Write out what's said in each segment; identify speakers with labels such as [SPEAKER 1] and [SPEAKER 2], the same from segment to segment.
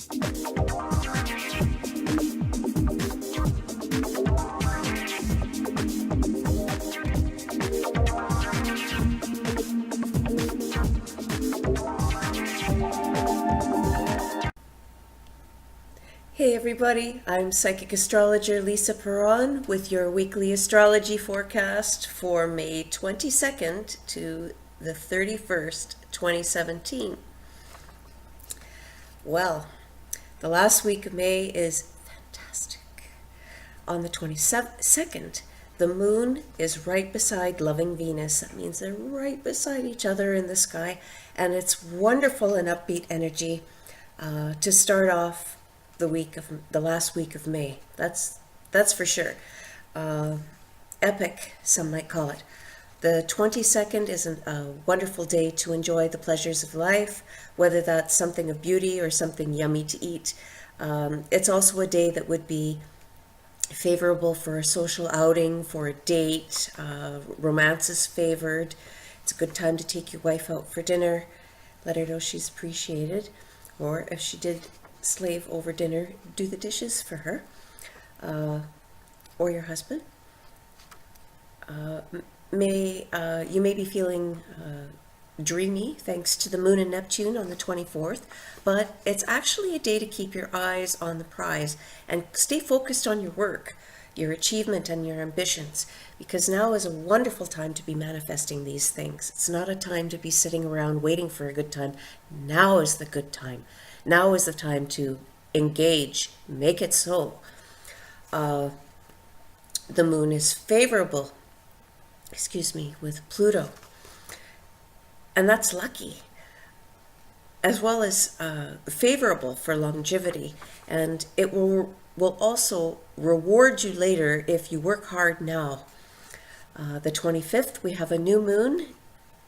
[SPEAKER 1] Hey everybody, I'm Psychic Astrologer Lisa Paron with your weekly astrology forecast for May 22nd to the 31st, 2017. Well, the last week of May is fantastic. On the 22nd, the moon is right beside loving Venus. That means they're right beside each other in the sky, and it's wonderful and upbeat energy to start off the last week of May. That's for sure. Epic, some might call it. The 22nd is a wonderful day to enjoy the pleasures of life, whether that's something of beauty or something yummy to eat. It's also a day that would be favorable for a social outing, for a date. Romance is favored. It's a good time to take your wife out for dinner. Let her know she's appreciated. Or if she did slave over dinner, do the dishes for her or your husband. You may be feeling dreamy thanks to the moon and Neptune on the 24th, but it's actually a day to keep your eyes on the prize and stay focused on your work, your achievement, and your ambitions, because now is a wonderful time to be manifesting these things. It's not a time to be sitting around waiting for a good time. Now is the good time. Now is the time to engage, make it so. The moon is favorable, with Pluto. And that's lucky, as well as favorable for longevity. And it will also reward you later if you work hard now. The 25th, we have a new moon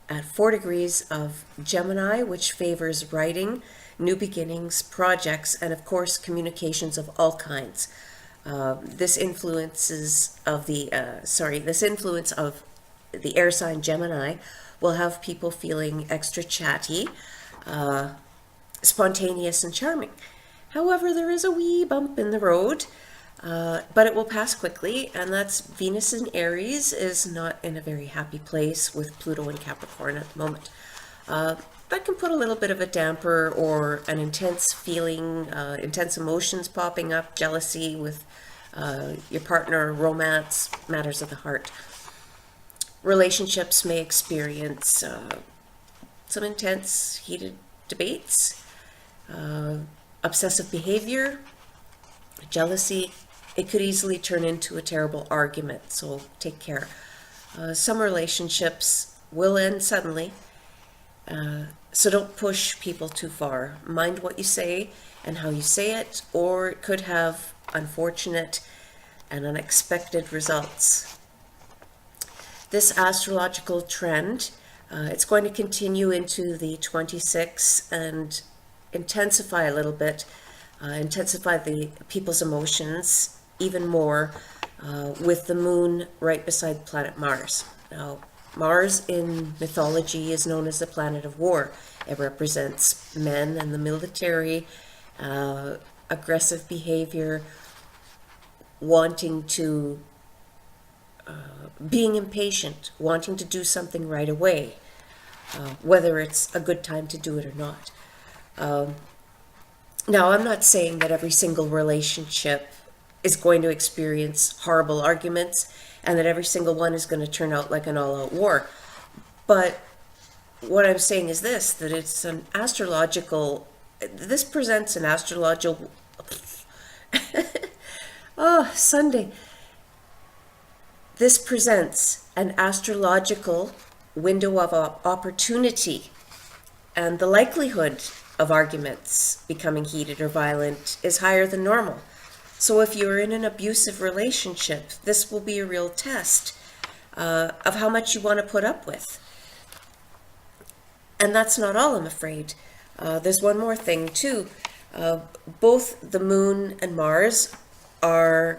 [SPEAKER 1] at 4 degrees of Gemini, which favors writing, new beginnings, projects, and of course communications of all kinds. This influence of the air sign Gemini will have people feeling extra chatty, spontaneous, and charming. However, there is a wee bump in the road, but it will pass quickly, and that's Venus in Aries is not in a very happy place with Pluto in Capricorn at the moment. That can put a little bit of a damper or an intense feeling, intense emotions popping up, jealousy with your partner, romance, matters of the heart. Relationships may experience some intense, heated debates, obsessive behavior, jealousy. It could easily turn into a terrible argument, so take care. Some relationships will end suddenly, so don't push people too far. Mind what you say and how you say it, or it could have unfortunate and unexpected results. This astrological trend, it's going to continue into the 26th and intensify a little bit, intensify the people's emotions even more with the moon right beside planet Mars. Now, Mars in mythology is known as the planet of war. It represents men and the military, aggressive behavior, wanting to, being impatient, wanting to do something right away, whether it's a good time to do it or not. Now, I'm not saying that every single relationship is going to experience horrible arguments and that every single one is going to turn out like an all-out war. But what I'm saying is this, that it's an astrological, this presents an astrological, oh, Sunday. This presents an astrological window of opportunity, and the likelihood of arguments becoming heated or violent is higher than normal. So if you're in an abusive relationship, this will be a real test of how much you want to put up with. And that's not all, I'm afraid. There's one more thing too. Both the moon and Mars are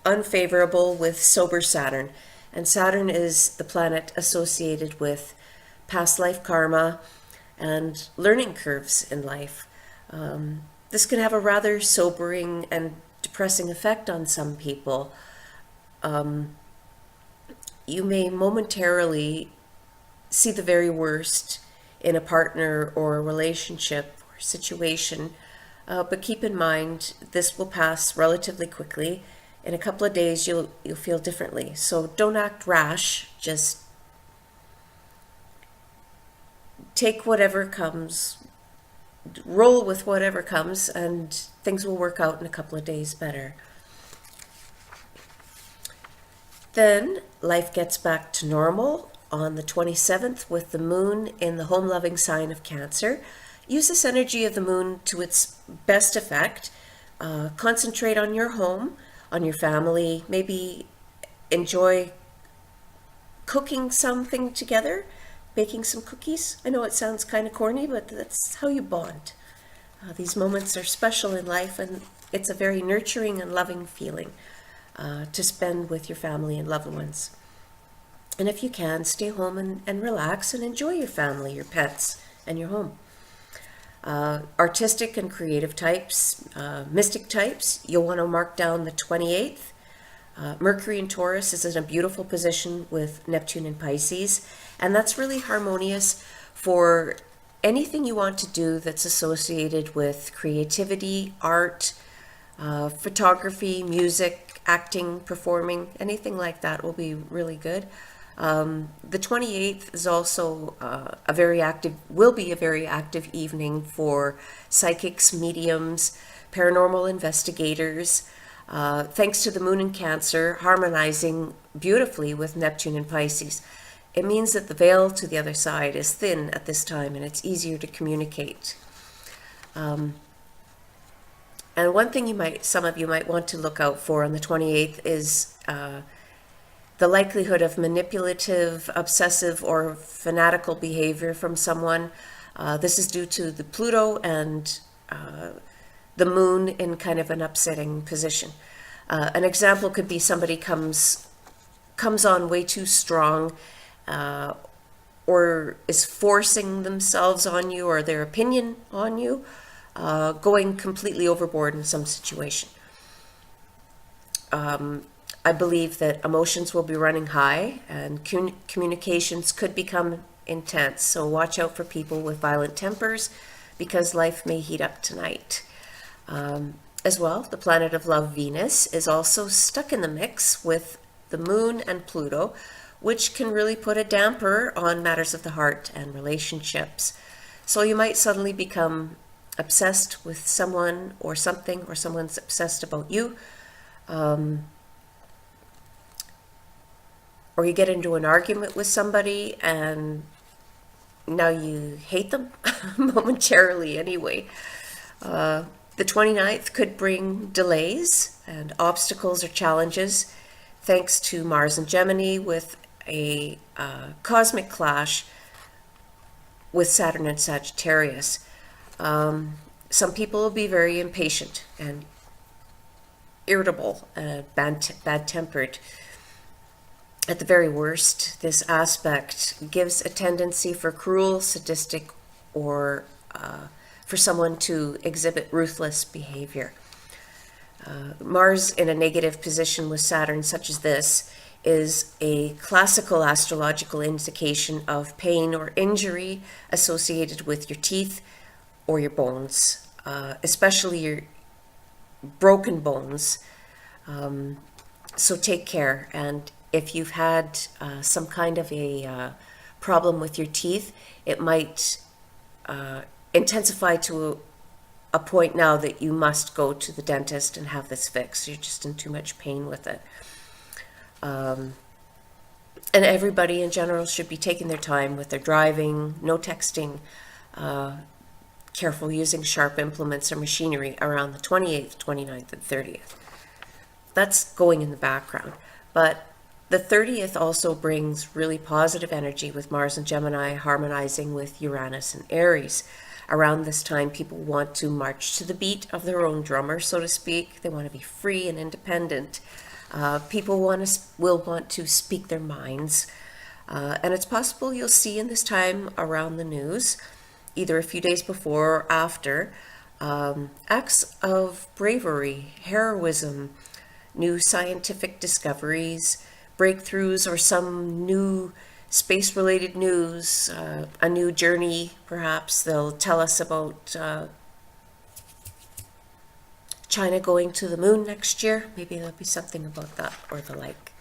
[SPEAKER 1] unfavorable with sober Saturn. And Saturn is the planet associated with past life karma and learning curves in life. This can have a rather sobering and depressing effect on some people. You may momentarily see the very worst in a partner or a relationship or situation, but keep in mind this will pass relatively quickly. In a couple of days, you'll feel differently. So don't act rash. Just take whatever comes, roll with whatever comes, and things will work out in a couple of days better. Then life gets back to normal on the 27th with the moon in the home-loving sign of Cancer. Use this energy of the moon to its best effect. Concentrate on your home, on your family, maybe enjoy cooking something together, baking some cookies. I know it sounds kind of corny, but that's how you bond. These moments are special in life, and it's a very nurturing and loving feeling to spend with your family and loved ones. And if you can, stay home and relax and enjoy your family, your pets, and your home. Artistic and creative types, mystic types, you'll want to mark down the 28th. Mercury in Taurus is in a beautiful position with Neptune in Pisces, and that's really harmonious for anything you want to do that's associated with creativity, art, photography, music, acting, performing, anything like that will be really good. The 28th is also will be a very active evening for psychics, mediums, paranormal investigators, thanks to the moon in Cancer harmonizing beautifully with Neptune in Pisces. It means that the veil to the other side is thin at this time, and it's easier to communicate. And one thing some of you might want to look out for on the 28th is the likelihood of manipulative, obsessive, or fanatical behavior from someone. This is due to the Pluto and the moon in kind of an upsetting position. An example could be somebody comes on way too strong, or is forcing themselves on you or their opinion on you, going completely overboard in some situation. I believe that emotions will be running high and communications could become intense. So watch out for people with violent tempers because life may heat up tonight. As well, the planet of love, Venus, is also stuck in the mix with the moon and Pluto, which can really put a damper on matters of the heart and relationships. So you might suddenly become obsessed with someone or something, or someone's obsessed about you. Or you get into an argument with somebody and now you hate them momentarily anyway. The 29th could bring delays and obstacles or challenges thanks to Mars and Gemini with a cosmic clash with Saturn and Sagittarius. Some people will be very impatient and irritable and bad-tempered. At the very worst, this aspect gives a tendency for cruel, sadistic, or for someone to exhibit ruthless behavior. Mars in a negative position with Saturn, such as this, is a classical astrological indication of pain or injury associated with your teeth or your bones, especially your broken bones. So take care. And if you've had some kind of a problem with your teeth, it might intensify to a point now that you must go to the dentist and have this fixed. You're just in too much pain with it. And everybody in general should be taking their time with their driving, no texting, careful using sharp implements or machinery around the 28th, 29th, and 30th. That's going in the background. But the 30th also brings really positive energy with Mars and Gemini harmonizing with Uranus and Aries. Around this time, people want to march to the beat of their own drummer, so to speak. They want to be free and independent. People will want to speak their minds. And it's possible you'll see in this time around the news, either a few days before or after, Acts of bravery, heroism, new scientific discoveries, breakthroughs, or some new space-related news, a new journey perhaps. They'll tell us about China going to the moon next year. Maybe there'll be something about that or the like.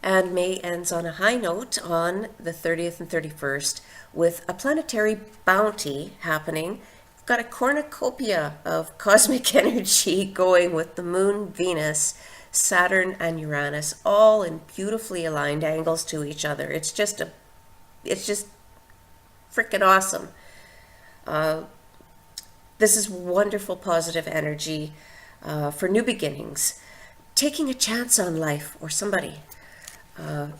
[SPEAKER 1] And May ends on a high note on the 30th and 31st with a planetary bounty happening. We've got a cornucopia of cosmic energy going with the moon, Venus, Saturn, and Uranus, all in beautifully aligned angles to each other. It's just freaking awesome. This is wonderful positive energy for new beginnings, taking a chance on life or somebody.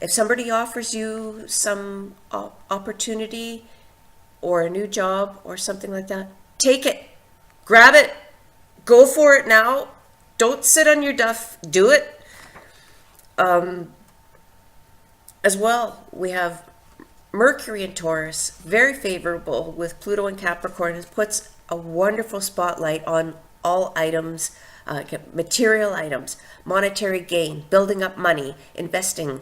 [SPEAKER 1] If somebody offers you some opportunity or a new job or something like that, take it, grab it, go for it now. Don't sit on your duff, do it. As well, we have Mercury in Taurus, very favorable with Pluto in Capricorn. It puts a wonderful spotlight on all items, material items, monetary gain, building up money, investing.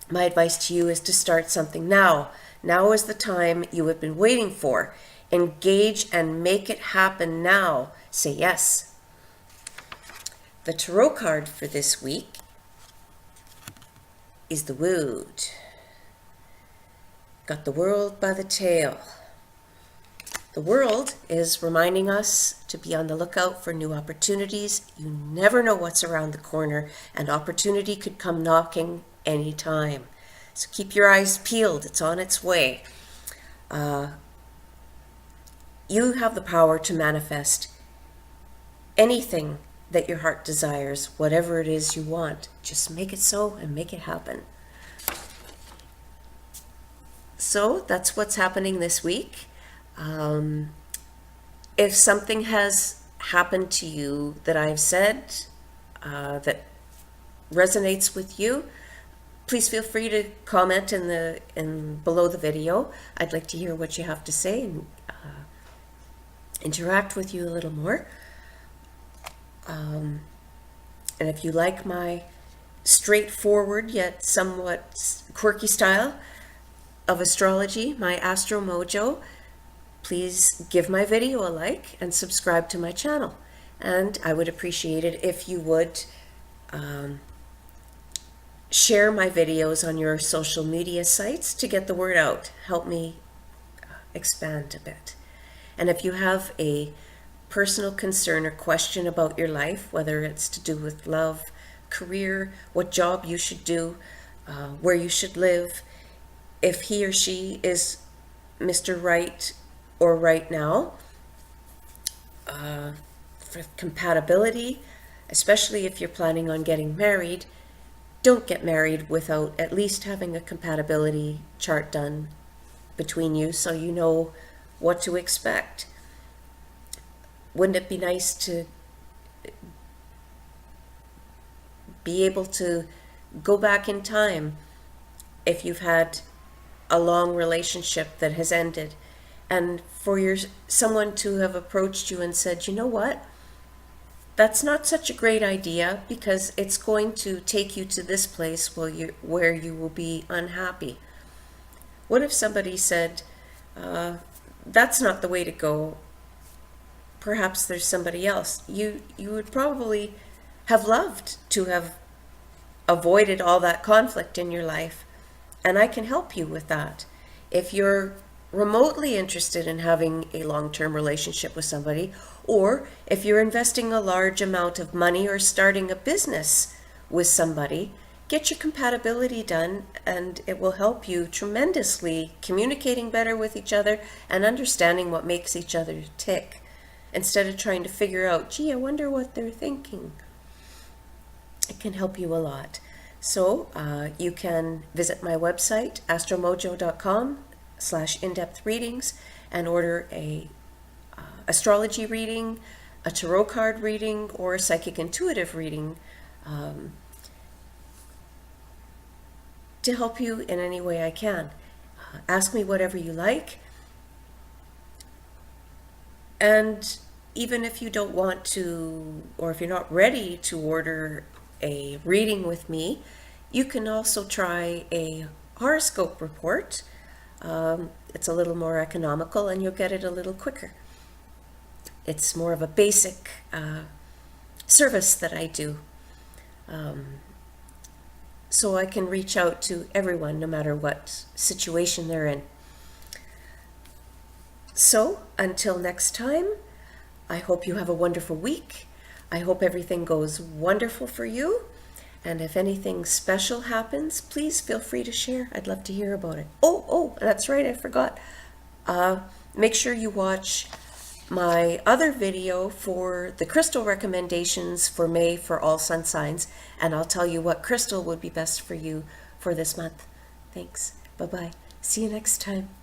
[SPEAKER 1] My advice to you is to start something now. Now is the time you have been waiting for. Engage and make it happen now. Say yes. The tarot card for this week is the Wood. Got the world by the tail. The world is reminding us to be on the lookout for new opportunities. You never know what's around the corner, and opportunity could come knocking anytime. So keep your eyes peeled. It's on its way. You have the power to manifest anything that your heart desires, whatever it is you want. Just make it so and make it happen. So that's what's happening this week. If something has happened to you that I've said that resonates with you, please feel free to comment in below the video. I'd like to hear what you have to say and interact with you a little more. And if you like my straightforward yet somewhat quirky style of astrology, my Astro Mojo, please give my video a like and subscribe to my channel. And I would appreciate it if you would share my videos on your social media sites to get the word out. Help me expand a bit. And if you have a personal concern or question about your life, whether it's to do with love, career, what job you should do, where you should live, if he or she is Mr. Right or right now, for compatibility, especially if you're planning on getting married, don't get married without at least having a compatibility chart done between you so you know what to expect. Wouldn't it be nice to be able to go back in time if you've had a long relationship that has ended, and for someone to have approached you and said, you know what, that's not such a great idea because it's going to take you to this place where you will be unhappy. What if somebody said, that's not the way to go, perhaps there's somebody else? You would probably have loved to have avoided all that conflict in your life, and I can help you with that. If you're remotely interested in having a long-term relationship with somebody, or if you're investing a large amount of money or starting a business with somebody, get your compatibility done, and it will help you tremendously communicating better with each other and understanding what makes each other tick, instead of trying to figure out, gee, I wonder what they're thinking. It can help you a lot. So you can visit my website, astromojo.com/in-depth readings, and order a astrology reading, a tarot card reading, or a psychic intuitive reading to help you in any way I can. Ask me whatever you like. And even if you don't want to, or if you're not ready to order a reading with me, you can also try a horoscope report. It's a little more economical and you'll get it a little quicker. It's more of a basic service that I do. So I can reach out to everyone no matter what situation they're in. So until next time, I hope you have a wonderful week. I hope everything goes wonderful for you. And if anything special happens, please feel free to share. I'd love to hear about it. Oh, that's right, I forgot. Make sure you watch my other video for the crystal recommendations for May for all sun signs, and I'll tell you what crystal would be best for you for this month. Thanks. Bye-bye. See you next time.